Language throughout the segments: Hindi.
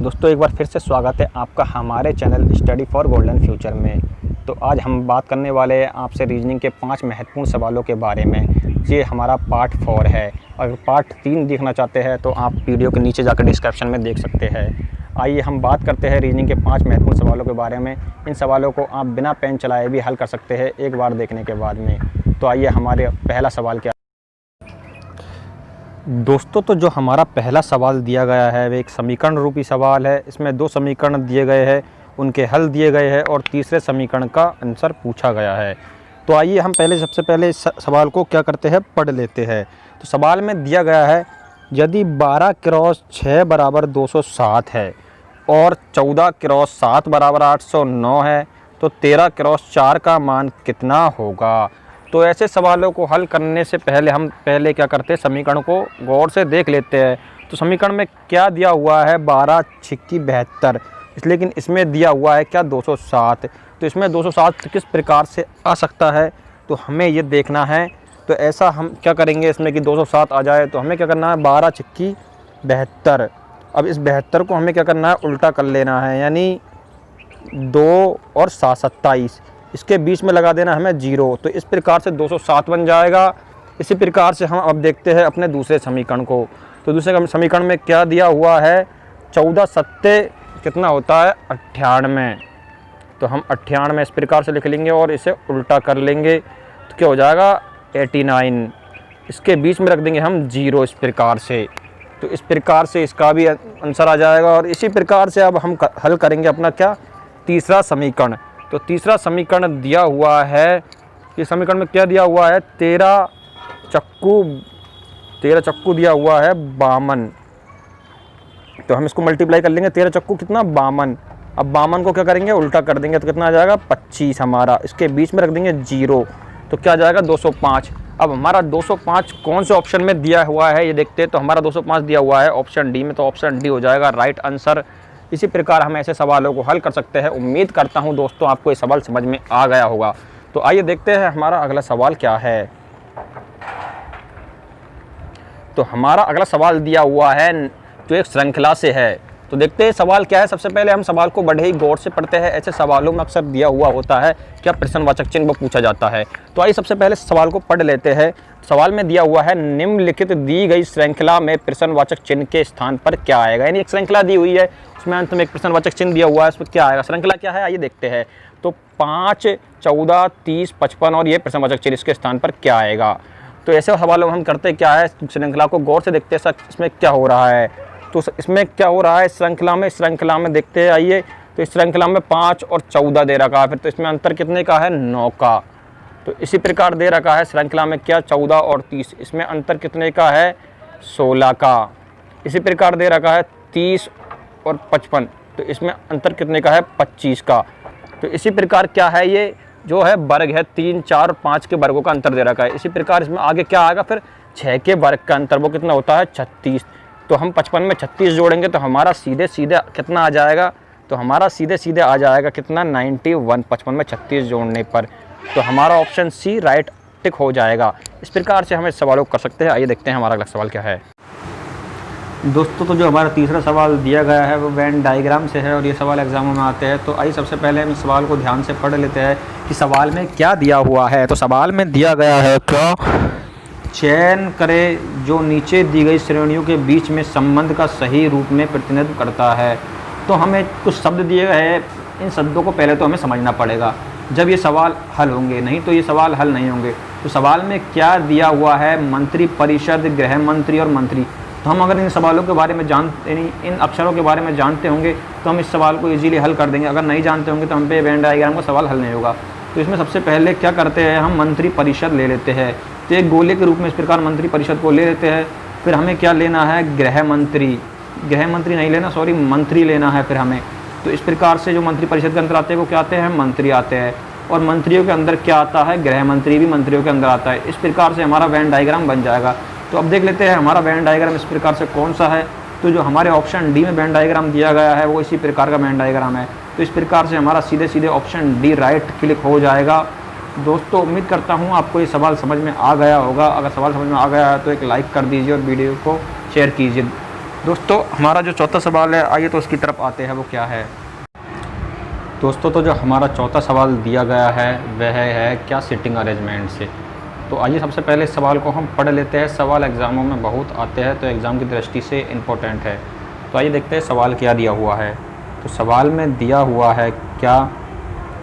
दोस्तों एक बार फिर से स्वागत है आपका हमारे channel study for golden future में। तो आज हम बात करने वाले हैं आपसे रीजनिंग के 5 महत्वपूर्ण सवालों के बारे में। ये हमारा पार्ट 4 है। अगर पार्ट 3 देखना चाहते हैं तो आप वीडियो के नीचे जाकर डिस्क्रिप्शन में देख सकते हैं। आइए हम बात करते हैं रीजनिंग के 5 महत्वपूर्ण सवालों के बारे में। इन सवालों को आप बिना पेन चलाए भी हल कर सकते हैं एक बार देखने के बाद में। तो आइए हमारे पहला सवाल क्या दोस्तों, तो जो हमारा पहला सवाल दिया गया है वो एक समीकरण रूपी सवाल है। इसमें 2 समीकरण दिए गए हैं, उनके हल दिए गए हैं और तीसरे समीकरण का आंसर पूछा गया है। तो आइए हम सबसे पहले इस सवाल को क्या करते हैं, पढ़ लेते हैं। तो सवाल में दिया गया है यदि 12 क्रॉस 6 बराबर 207 है और 14 क्रॉस 7 बराबर 809 है तो 13 क्रॉस 4 का मान कितना होगा। तो ऐसे सवालों को हल करने से पहले हम क्या करते हैं, समीकरण को गौर से देख लेते हैं। तो समीकरण में क्या दिया हुआ है, 12 छिक्की 72, लेकिन इसमें दिया हुआ है क्या 207। तो इसमें 207 किस प्रकार से आ सकता है तो हमें ये देखना है। तो ऐसा हम क्या करेंगे इसमें कि 207 आ जाए तो हमें क्या करना है, 12 छिक्की 72। अब इस 72 को हमें क्या करना है, उल्टा कर लेना है, यानी 2 और 7 27, इसके बीच में लगा देना हमें 0। तो इस प्रकार से 207 बन जाएगा। इसी प्रकार से हम अब देखते हैं अपने दूसरे समीकरण को। तो दूसरे समीकरण में क्या दिया हुआ है, 14 सत्ते कितना होता है, 98। तो हम 98 इस प्रकार से लिख लेंगे और इसे उल्टा कर लेंगे तो क्या हो जाएगा, 89। इसके बीच में रख देंगे हम 0 इस प्रकार से। तो इस प्रकार से इसका भी आंसर आ जाएगा। और इसी प्रकार से अब हम हल करेंगे अपना क्या, तीसरा समीकरण। तो तीसरा समीकरण दिया हुआ है, इस समीकरण में क्या दिया हुआ है, 13 चक्कू दिया हुआ है 52। तो हम इसको मल्टीप्लाई कर लेंगे, 13 चक्कू कितना 52। अब 52 को क्या करेंगे, उल्टा कर देंगे तो कितना आ जाएगा 25 हमारा। इसके बीच में रख देंगे 0 तो क्या आ जाएगा 205। अब हमारा 205 कौन से ऑप्शन में दिया हुआ है ये देखते हैं। तो हमारा 205 दिया हुआ है ऑप्शन डी में, तो ऑप्शन डी हो जाएगा राइट आंसर। इसी प्रकार हम ऐसे सवालों को हल कर सकते हैं। उम्मीद करता हूं दोस्तों आपको ये सवाल समझ में आ गया होगा। तो आइए देखते हैं हमारा अगला सवाल क्या है। तो हमारा अगला सवाल दिया हुआ है जो एक श्रृंखला से है। तो देखते हैं सवाल क्या है। सबसे पहले हम सवाल को बड़े ही गौर से पढ़ते हैं। ऐसे सवालों में अक्सर दिया हुआ होता है क्या प्रश्नवाचक चिन्ह वो पूछा जाता है। तो आइए सबसे पहले सवाल को पढ़ लेते हैं। सवाल में दिया हुआ है निम्नलिखित दी गई श्रृंखला में प्रश्नवाचक चिन्ह के स्थान पर क्या आएगा। यानी एक श्रृंखला दी हुई है, उसमें अंत में एक प्रश्नवाचक चिन्ह दिया हुआ है, उसमें क्या आएगा, श्रृंखला क्या है आइए देखते हैं। तो 5, 14, 30, 55 और ये प्रश्नवाचक चिन्ह इसके स्थान पर क्या आएगा। तो ऐसे सवालों में हम करते क्या है, श्रृंखला को गौर से देखते हैं सर इसमें क्या हो रहा है। तो इसमें क्या हो रहा है श्रृंखला में देखते हैं आइए। तो इस श्रृंखला में 5 और 14 दे रखा है, फिर तो इसमें अंतर कितने का है, 9 का। तो इसी प्रकार दे रखा है श्रृंखला में क्या 14 और 30, इसमें अंतर कितने का है, 16 का। इसी प्रकार दे रखा है 30 और 55, तो इसमें अंतर कितने का है, 25 का। तो इसी प्रकार क्या है, ये जो है वर्ग है, 3, 4 और 5 के वर्गों का अंतर दे रखा है। इसी प्रकार इसमें आगे क्या आएगा, फिर 6 के वर्ग का अंतर, वो कितना होता है 36। तो हम 55 में 36 जोड़ेंगे तो हमारा सीधे सीधे कितना आ जाएगा, तो हमारा सीधे सीधे आ जाएगा कितना 91, 55 में 36 जोड़ने पर। तो हमारा ऑप्शन सी राइट टिक हो जाएगा। इस प्रकार से हम इस सवालों को कर सकते हैं। आइए देखते हैं हमारा अगला सवाल क्या है। दोस्तों तो जो हमारा तीसरा सवाल दिया गया है वो वेन डायग्राम से है और ये सवाल एग्जामों में आते हैं। तो आइए सबसे पहले हम इस सवाल को ध्यान से पढ़ लेते हैं कि सवाल में क्या दिया हुआ है। तो सवाल में दिया गया है क्या, चयन करें जो नीचे दी गई श्रेणियों के बीच में संबंध का सही रूप में प्रतिनिधित्व करता है। तो हमें कुछ शब्द दिए गए हैं, इन शब्दों को पहले तो हमें समझना पड़ेगा जब ये सवाल हल होंगे, नहीं तो ये सवाल हल नहीं होंगे। तो सवाल में क्या दिया हुआ है, मंत्री परिषद, गृह मंत्री और मंत्री। तो हम अगर इन सवालों के बारे में इन अक्षरों के बारे में जानते होंगे तो हम इस सवाल को इजीली हल कर देंगे। अगर नहीं जानते होंगे तो हम पे वेन डायग्राम का सवाल हल नहीं होगा। तो इसमें सबसे पहले क्या करते हैं, हम मंत्री परिषद ले लेते हैं। तो एक गोले के रूप में इस प्रकार मंत्री परिषद को ले लेते हैं। फिर हमें क्या लेना है, गृह मंत्री नहीं लेना, सॉरी मंत्री लेना है फिर हमें। तो इस प्रकार से जो मंत्री परिषद के अंदर आते हैं वो क्या आते हैं, मंत्री आते हैं। और मंत्रियों के अंदर क्या आता है, गृह मंत्री भी मंत्रियों के अंदर आता है। इस प्रकार से हमारा वेन डायग्राम बन जाएगा। तो अब देख लेते हैं हमारा वेन डायग्राम इस प्रकार से कौन सा है। तो जो हमारे ऑप्शन डी में वेन डायग्राम दिया गया है वो इसी प्रकार का वेन डायग्राम है। तो इस प्रकार से हमारा सीधे सीधे ऑप्शन डी राइट क्लिक हो जाएगा। दोस्तों उम्मीद करता हूँ आपको ये सवाल समझ में आ गया होगा। अगर सवाल समझ में आ गया है तो एक लाइक कर दीजिए और वीडियो को शेयर कीजिए। दोस्तों हमारा जो चौथा सवाल है, आइए तो उसकी तरफ आते हैं, वो क्या है। दोस्तों तो जो हमारा चौथा सवाल दिया गया है वह है क्या सिटिंग अरेंजमेंट से। तो आइए सबसे पहले इस सवाल को हम पढ़ लेते हैं। सवाल एग्ज़ामों में बहुत आते हैं तो एग्ज़ाम की दृष्टि से इम्पोर्टेंट है। तो आइए देखते हैं सवाल क्या दिया हुआ है। तो सवाल में दिया हुआ है क्या,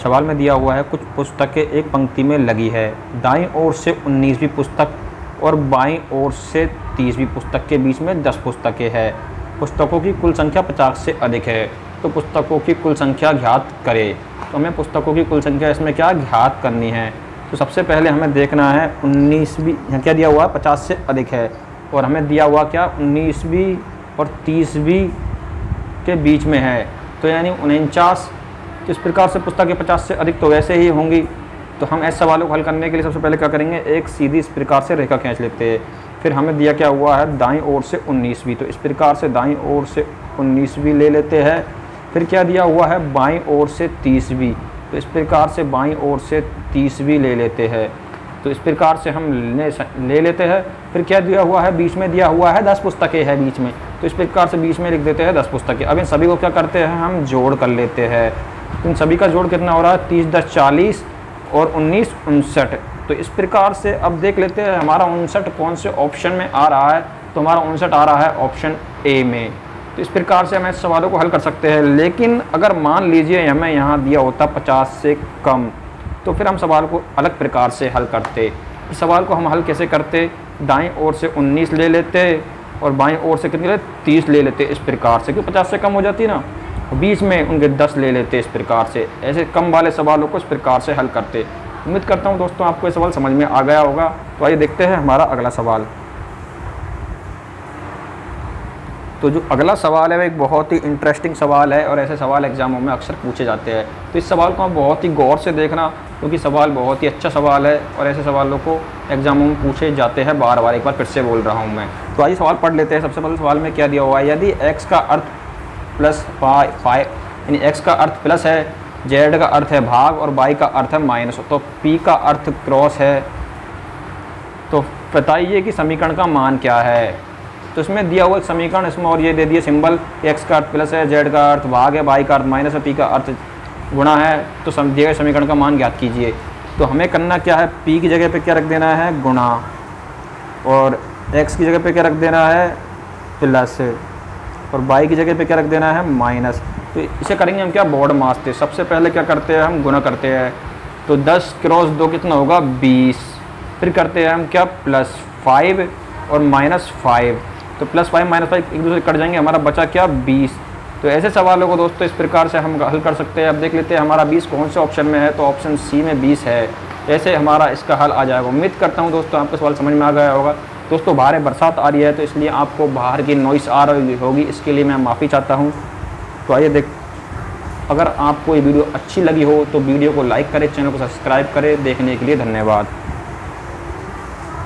सवाल में दिया हुआ है कुछ पुस्तकें एक पंक्ति में लगी है, दाईं ओर से 19वीं पुस्तक और बाईं ओर से 30वीं पुस्तक के बीच में 10 पुस्तकें हैं। पुस्तकों की कुल संख्या 50 से अधिक है, तो पुस्तकों की कुल संख्या ज्ञात करें। तो हमें पुस्तकों की कुल संख्या इसमें क्या ज्ञात करनी है। तो सबसे पहले हमें देखना है 19वीं, यहाँ क्या दिया हुआ है 50 से अधिक है, और हमें दिया हुआ क्या 19वीं और 30वीं के बीच में है, तो यानी 49। तो इस प्रकार से पुस्तकें 50 से अधिक तो वैसे ही होंगी। तो हम ऐसे सवालों को हल करने के लिए सबसे पहले क्या करेंगे, एक सीधी इस प्रकार से रेखा खींच लेते हैं। फिर हमें दिया क्या हुआ है दाईं ओर से 19वीं, तो इस प्रकार से दाईं ओर से 19वीं ले लेते हैं। फिर क्या दिया हुआ है बाईं ओर से 30वीं, तो इस प्रकार से बाईं ओर से 30वीं ले लेते हैं। तो इस प्रकार से हम ले लेते हैं। फिर क्या दिया हुआ है, बीच में दिया हुआ है 10 पुस्तकें हैं बीच में, तो इस प्रकार से बीच में लिख देते हैं 10 पुस्तकें। अब इन सभी को क्या करते हैं, हम जोड़ कर लेते हैं। इन सभी का जोड़ कितना हो रहा है 30 10 40 और 19 59। तो इस प्रकार से अब देख लेते हैं हमारा 59 कौन से ऑप्शन में आ रहा है। तो हमारा 59 आ रहा है ऑप्शन ए में। तो इस प्रकार से हम इस सवालों को हल कर सकते हैं। लेकिन अगर मान लीजिए हमें यहाँ दिया होता 50 से कम, तो फिर हम सवाल को अलग प्रकार से हल करते। इस सवाल को हम हल कैसे करते, दाईं ओर से 19 ले लेते और बाईं ओर से कितनी लेते 30 ले लेते इस प्रकार से, क्योंकि 50 से कम हो जाती ना, बीच में उनके 10 ले लेते इस प्रकार से। ऐसे कम वाले सवालों को इस प्रकार से हल करते। उम्मीद करता हूँ दोस्तों आपको ये सवाल समझ में आ गया होगा। तो आइए देखते हैं हमारा अगला सवाल। तो जो अगला सवाल है वो एक बहुत ही इंटरेस्टिंग सवाल है और ऐसे सवाल एग्जामों में अक्सर पूछे जाते हैं। तो इस सवाल को आप बहुत ही गौर से देखना, क्योंकि सवाल बहुत ही अच्छा सवाल है और ऐसे सवालों को एग्जामों में पूछे जाते हैं बार बार। एक बार फिर से बोल रहा हूँ मैं। तो आइए सवाल पढ़ लेते हैं। सबसे पहले सवाल में क्या दिया हुआ है, यदि x का अर्थ प्लस 5 यानी x का अर्थ प्लस है, z का अर्थ है भाग और y का अर्थ है माइनस, तो p का अर्थ क्रॉस है, तो बताइए कि समीकरण का मान क्या है। तो इसमें दिया हुआ एक समीकरण, इसमें और ये दे दिए सिंबल, x का अर्थ प्लस है, z का अर्थ भाग है, y का अर्थ माइनस है, p का अर्थ गुणा है। तो दिए गए समीकरण का मान ज्ञात कीजिए। तो हमें करना क्या है, p की जगह पे क्या रख देना है गुणा, और x की जगह पे क्या रख देना है प्लस, और y की जगह पे क्या रख देना है माइनस। तो इसे करेंगे हम क्या, बोर्ड मास्ते। सबसे पहले क्या करते हैं, हम गुणा करते हैं। तो 10 क्रॉस 2 कितना होगा 20। फिर करते हैं हम क्या, प्लस 5 और माइनस 5। तो प्लस 5 माइनस 5 एक दूसरे कट जाएंगे, हमारा बचा क्या 20। तो ऐसे सवालों को दोस्तों इस प्रकार से हम हल कर सकते हैं। अब देख लेते हैं हमारा 20 कौन से ऑप्शन में है, तो ऑप्शन सी में 20 है। ऐसे हमारा इसका हल आ जाएगा। उम्मीद करता हूँ दोस्तों आपको सवाल समझ में आ गया होगा। दोस्तों बाहर बरसात आ रही है, तो इसलिए आपको बाहर की नॉइस आ रही होगी, इसके लिए मैं माफ़ी चाहता हूँ। तो आइए अगर आपको ये वीडियो अच्छी लगी हो तो वीडियो को लाइक करें, चैनल को सब्सक्राइब करें। देखने के लिए धन्यवाद।